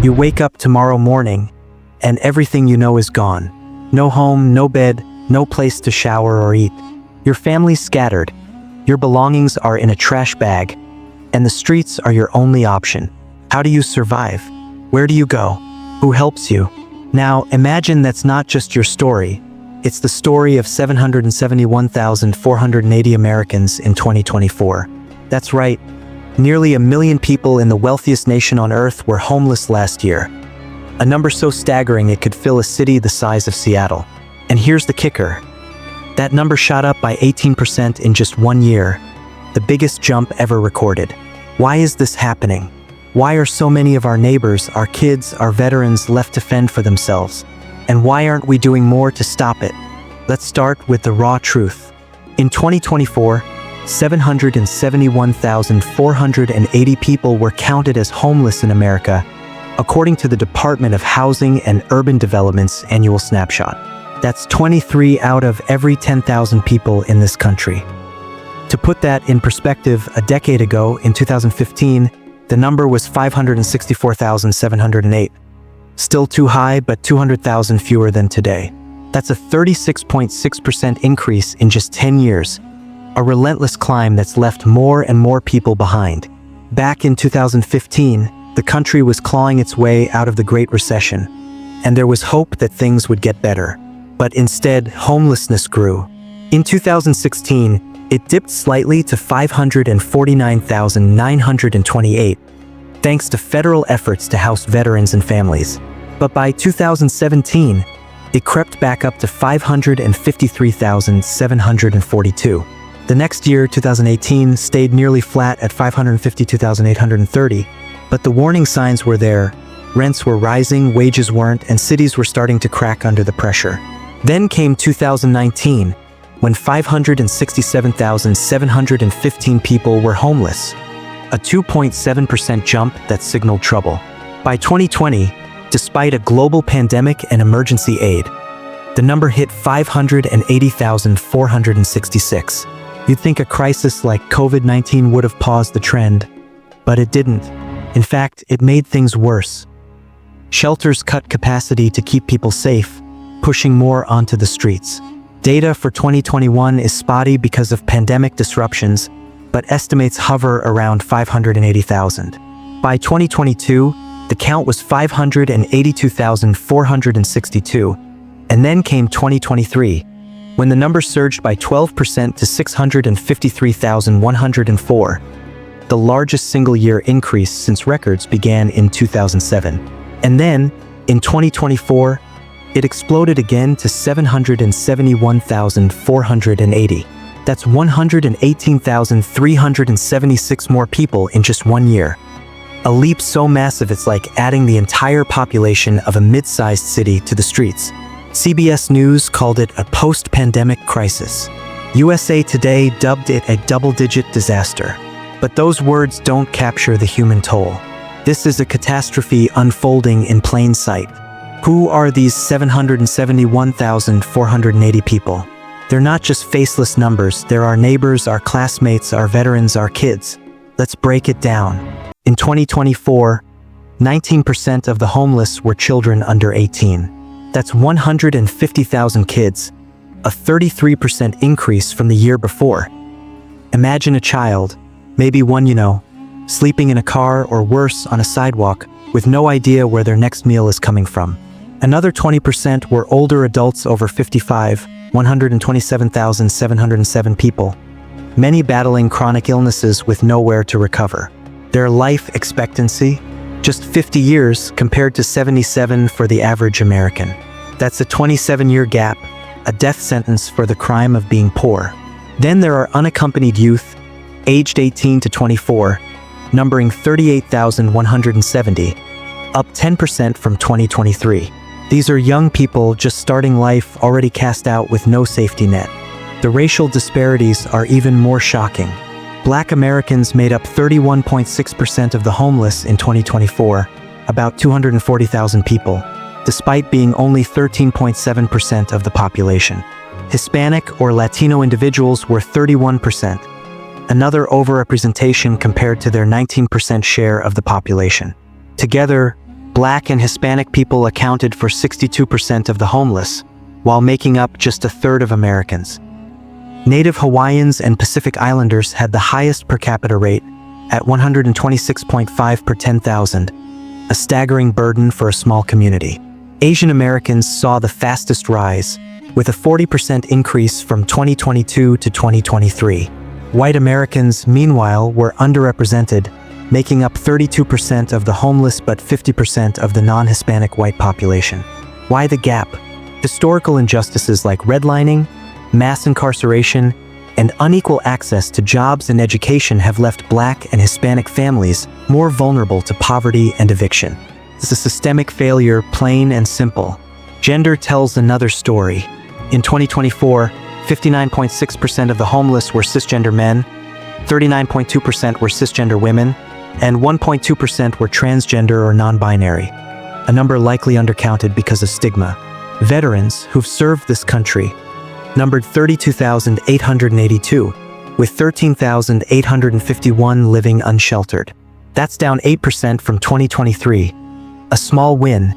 You wake up tomorrow morning, and everything you know is gone. No home, no bed, no place to shower or eat. Your family's scattered. Your belongings are in a trash bag, and the streets are your only option. How do you survive? Where do you go? Who helps you? Now, imagine that's not just your story. It's the story of 771,480 Americans in 2024. That's right. Nearly 1 million people in the wealthiest nation on Earth were homeless last year. A number so staggering it could fill a city the size of Seattle. And here's the kicker. That number shot up by 18% in just 1 year, the biggest jump ever recorded. Why is this happening? Why are so many of our neighbors, our kids, our veterans left to fend for themselves? And why aren't we doing more to stop it? Let's start with the raw truth. In 2024, 771,480 people were counted as homeless in America, according to the Department of Housing and Urban Development's annual snapshot. That's 23 out of every 10,000 people in this country. To put that in perspective, a decade ago, in 2015, the number was 564,708. Still too high, but 200,000 fewer than today. That's a 36.6% increase in just 10 years. A relentless climb that's left more and more people behind. Back in 2015, the country was clawing its way out of the Great Recession, and there was hope that things would get better. But instead, homelessness grew. In 2016, it dipped slightly to 549,928, thanks to federal efforts to house veterans and families. But by 2017, it crept back up to 553,742. The next year, 2018, stayed nearly flat at 552,830, but the warning signs were there. Rents were rising, wages weren't, and cities were starting to crack under the pressure. Then came 2019, when 567,715 people were homeless, a 2.7% jump that signaled trouble. By 2020, despite a global pandemic and emergency aid, the number hit 580,466. You'd think a crisis like COVID-19 would have paused the trend, but it didn't. In fact, it made things worse. Shelters cut capacity to keep people safe, pushing more onto the streets. Data for 2021 is spotty because of pandemic disruptions, but estimates hover around 580,000. By 2022, the count was 582,462, and then came 2023, when the number surged by 12% to 653,104, the largest single-year increase since records began in 2007. And then, in 2024, it exploded again to 771,480. That's 118,376 more people in just 1 year. A leap so massive it's like adding the entire population of a mid-sized city to the streets. CBS News called it a post-pandemic crisis. USA Today dubbed it a double-digit disaster. But those words don't capture the human toll. This is a catastrophe unfolding in plain sight. Who are these 771,480 people? They're not just faceless numbers, they're our neighbors, our classmates, our veterans, our kids. Let's break it down. In 2024, 19% of the homeless were children under 18. That's 150,000 kids, a 33% increase from the year before. Imagine a child, maybe one you know, sleeping in a car or worse on a sidewalk with no idea where their next meal is coming from. Another 20% were older adults over 55, 127,707 people, many battling chronic illnesses with nowhere to recover. Their life expectancy, just 50 years compared to 77 for the average American. That's a 27-year gap, a death sentence for the crime of being poor. Then there are unaccompanied youth, aged 18 to 24, numbering 38,170, up 10% from 2023. These are young people just starting life, already cast out with no safety net. The racial disparities are even more shocking. Black Americans made up 31.6% of the homeless in 2024, about 240,000 people, despite being only 13.7% of the population. Hispanic or Latino individuals were 31%, another overrepresentation compared to their 19% share of the population. Together, Black and Hispanic people accounted for 62% of the homeless, while making up just a third of Americans. Native Hawaiians and Pacific Islanders had the highest per capita rate at 126.5 per 10,000, a staggering burden for a small community. Asian Americans saw the fastest rise, with a 40% increase from 2022 to 2023. White Americans, meanwhile, were underrepresented, making up 32% of the homeless but 50% of the non-Hispanic white population. Why the gap? Historical injustices like redlining, mass incarceration, and unequal access to jobs and education have left Black and Hispanic families more vulnerable to poverty and eviction. It's a systemic failure, plain and simple. Gender tells another story. In 2024, 59.6% of the homeless were cisgender men, 39.2% were cisgender women, and 1.2% were transgender or non-binary, a number likely undercounted because of stigma. Veterans who've served this country numbered 32,882, with 13,851 living unsheltered. That's down 8% from 2023, a small win,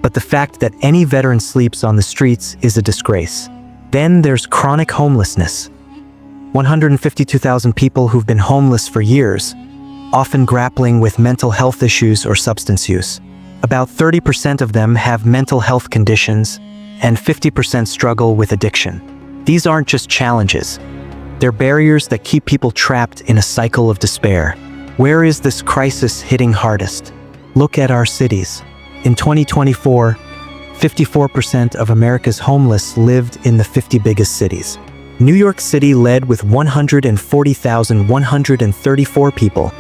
but the fact that any veteran sleeps on the streets is a disgrace. Then there's chronic homelessness. 152,000 people who've been homeless for years, often grappling with mental health issues or substance use. About 30% of them have mental health conditions, and 50% struggle with addiction. These aren't just challenges. They're barriers that keep people trapped in a cycle of despair. Where is this crisis hitting hardest? Look at our cities. In 2024, 54% of America's homeless lived in the 50 biggest cities. New York City led with 140,134 people,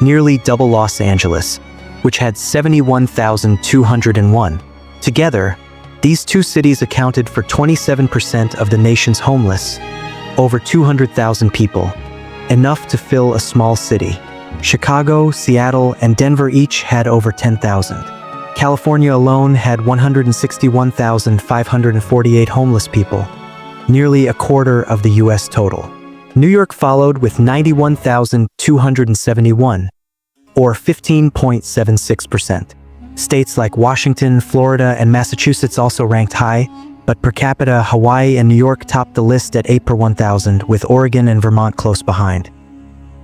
nearly double Los Angeles, which had 71,201. Together, these two cities accounted for 27% of the nation's homeless, over 200,000 people, enough to fill a small city. Chicago, Seattle, and Denver each had over 10,000. California alone had 161,548 homeless people, nearly a quarter of the U.S. total. New York followed with 91,271, or 15.76%. States like Washington, Florida, and Massachusetts also ranked high, but per capita, Hawaii and New York topped the list at 8 per 1,000, with Oregon and Vermont close behind.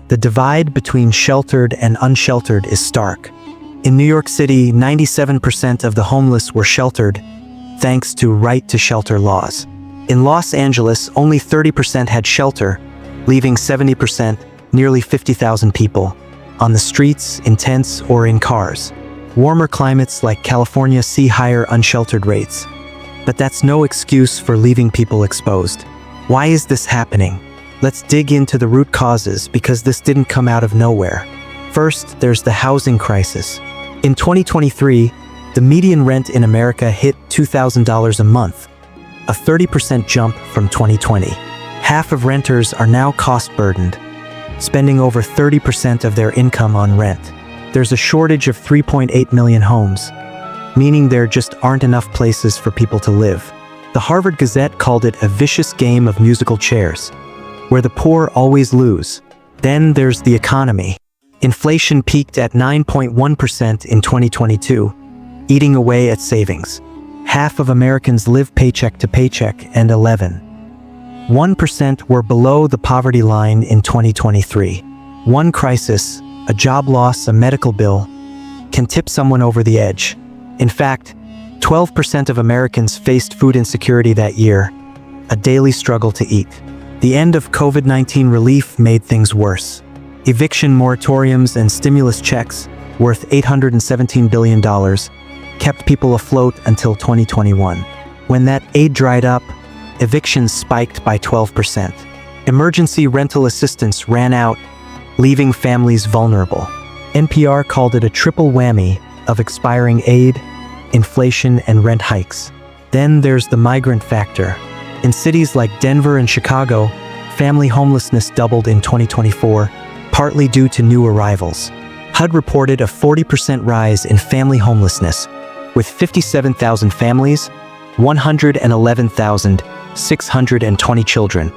The divide between sheltered and unsheltered is stark. In New York City, 97% of the homeless were sheltered, thanks to right-to-shelter laws. In Los Angeles, only 30% had shelter, leaving 70%, nearly 50,000 people, on the streets, in tents, or in cars. Warmer climates like California see higher unsheltered rates. But that's no excuse for leaving people exposed. Why is this happening? Let's dig into the root causes, because this didn't come out of nowhere. First, there's the housing crisis. In 2023, the median rent in America hit $2,000 a month, a 30% jump from 2020. Half of renters are now cost-burdened, spending over 30% of their income on rent. There's a shortage of 3.8 million homes, meaning there just aren't enough places for people to live. The Harvard Gazette called it a vicious game of musical chairs, where the poor always lose. Then there's the economy. Inflation peaked at 9.1% in 2022, eating away at savings. Half of Americans live paycheck to paycheck, and 1% were below the poverty line in 2023. One crisis, a job loss, a medical bill, can tip someone over the edge. In fact, 12% of Americans faced food insecurity that year, a daily struggle to eat. The end of COVID-19 relief made things worse. Eviction moratoriums and stimulus checks, worth $817 billion, kept people afloat until 2021. When that aid dried up, evictions spiked by 12%. Emergency rental assistance ran out, leaving families vulnerable. NPR called it a triple whammy of expiring aid, inflation, and rent hikes. Then there's the migrant factor. In cities like Denver and Chicago, family homelessness doubled in 2024, partly due to new arrivals. HUD reported a 40% rise in family homelessness, with 57,000 families, 111,620 children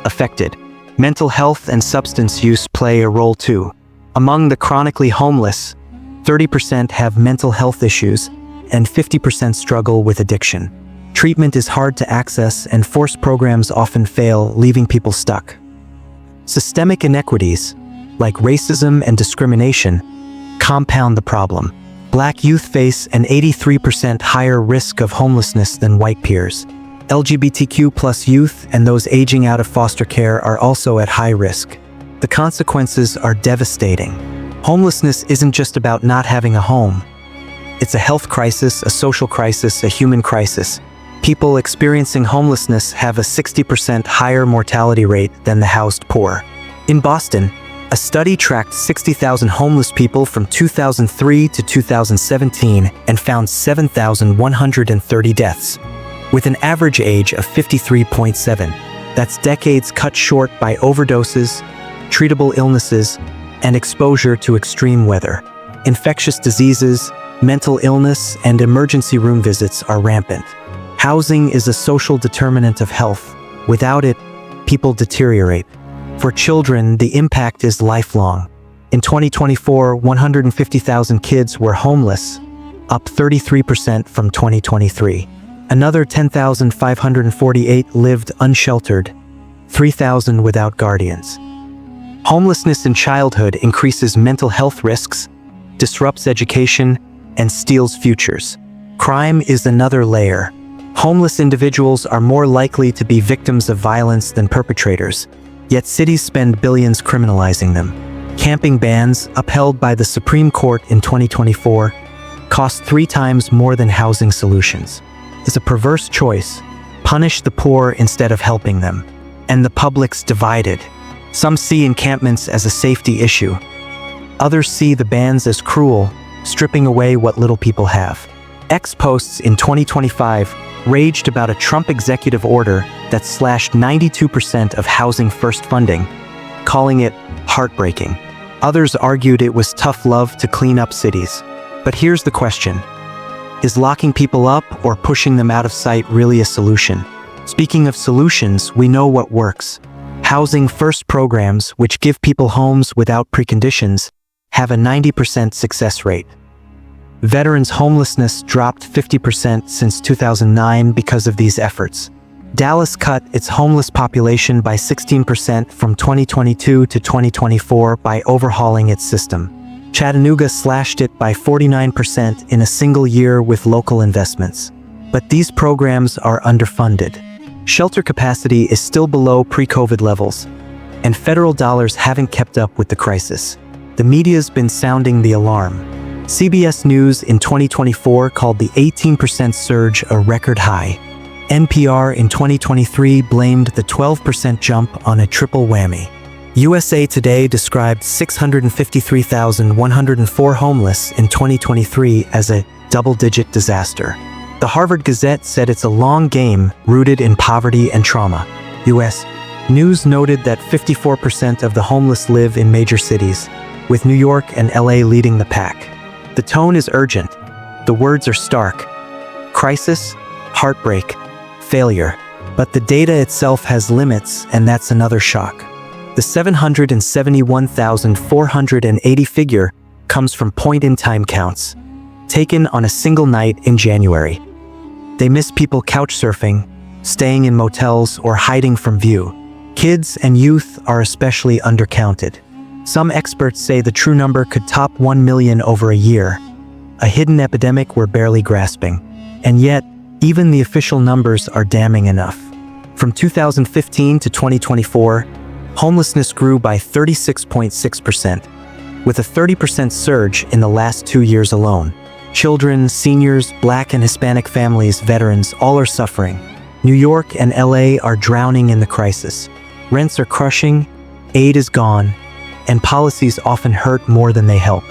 affected. Mental health and substance use play a role too. Among the chronically homeless, 30% have mental health issues, and 50% struggle with addiction. Treatment is hard to access, and forced programs often fail, leaving people stuck. Systemic inequities, like racism and discrimination, compound the problem. Black youth face an 83% higher risk of homelessness than white peers. LGBTQ+ youth and those aging out of foster care are also at high risk. The consequences are devastating. Homelessness isn't just about not having a home. It's a health crisis, a social crisis, a human crisis. People experiencing homelessness have a 60% higher mortality rate than the housed poor. In Boston, a study tracked 60,000 homeless people from 2003 to 2017 and found 7,130 deaths, with an average age of 53.7. That's decades cut short by overdoses, treatable illnesses, and exposure to extreme weather. Infectious diseases, mental illness, and emergency room visits are rampant. Housing is a social determinant of health. Without it, people deteriorate. For children, the impact is lifelong. In 2024, 150,000 kids were homeless, up 33% from 2023. Another 10,548 lived unsheltered, 3,000 without guardians. Homelessness in childhood increases mental health risks, disrupts education, and steals futures. Crime is another layer. Homeless individuals are more likely to be victims of violence than perpetrators, yet cities spend billions criminalizing them. Camping bans, upheld by the Supreme Court in 2024, cost 3 times more than housing solutions. It's a perverse choice. Punish the poor instead of helping them. And the public's divided. Some see encampments as a safety issue. Others see the bans as cruel, stripping away what little people have. X posts in 2025 raged about a Trump executive order that slashed 92% of Housing First funding, calling it heartbreaking. Others argued it was tough love to clean up cities. But here's the question. Is locking people up or pushing them out of sight really a solution? Speaking of solutions, we know what works. Housing First programs, which give people homes without preconditions, have a 90% success rate. Veterans' homelessness dropped 50% since 2009 because of these efforts. Dallas cut its homeless population by 16% from 2022 to 2024 by overhauling its system. Chattanooga slashed it by 49% in a single year with local investments. But these programs are underfunded. Shelter capacity is still below pre-COVID levels, and federal dollars haven't kept up with the crisis. The media's been sounding the alarm. CBS News in 2024 called the 18% surge a record high. NPR in 2023 blamed the 12% jump on a triple whammy. USA Today described 653,104 homeless in 2023 as a double-digit disaster. The Harvard Gazette said it's a long game rooted in poverty and trauma. US News noted that 54% of the homeless live in major cities, with New York and LA leading the pack. The tone is urgent. The words are stark. Crisis, heartbreak, failure. But the data itself has limits, and that's another shock. The 771,480 figure comes from point-in-time counts, taken on a single night in January. They miss people couch surfing, staying in motels, or hiding from view. Kids and youth are especially undercounted. Some experts say the true number could top 1 million over a year, a hidden epidemic we're barely grasping. And yet, even the official numbers are damning enough. From 2015 to 2024, homelessness grew by 36.6%, with a 30% surge in the last 2 years alone. Children, seniors, Black and Hispanic families, veterans, all are suffering. New York and LA are drowning in the crisis. Rents are crushing, aid is gone, and policies often hurt more than they help.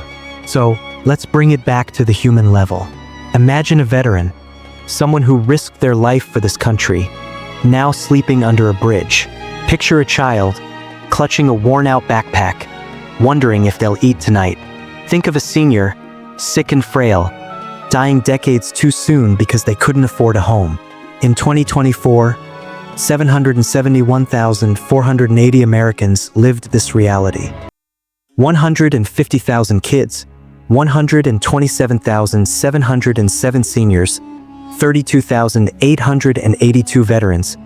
So, let's bring it back to the human level. Imagine a veteran, someone who risked their life for this country, now sleeping under a bridge. Picture a child, clutching a worn-out backpack, wondering if they'll eat tonight. Think of a senior, sick and frail, dying decades too soon because they couldn't afford a home. In 2024, 771,480 Americans lived this reality. 150,000 kids, 127,707 seniors, 32,882 veterans,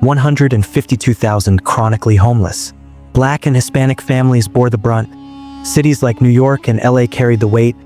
152,000 chronically homeless. Black and Hispanic families bore the brunt. Cities like New York and LA carried the weight,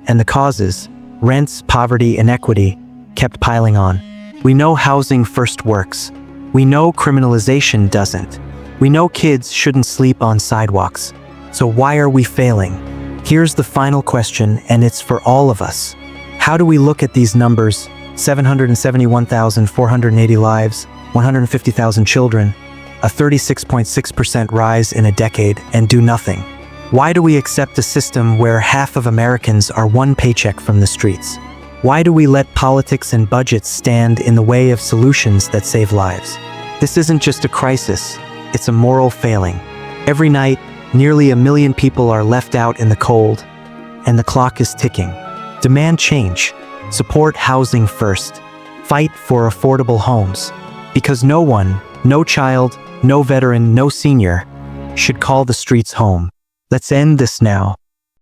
and the causes, rents, poverty, inequity, kept piling on. We know housing first works. We know criminalization doesn't. We know kids shouldn't sleep on sidewalks. So why are we failing? Here's the final question, and it's for all of us. How do we look at these numbers, 771,480 lives, 150,000 children, a 36.6% rise in a decade, and do nothing? Why do we accept a system where half of Americans are one paycheck from the streets? Why do we let politics and budgets stand in the way of solutions that save lives? This isn't just a crisis, it's a moral failing. Every night, nearly 1 million people are left out in the cold, and the clock is ticking. Demand change. Support housing first. Fight for affordable homes. Because no one, no child, no veteran, no senior should call the streets home. Let's end this now.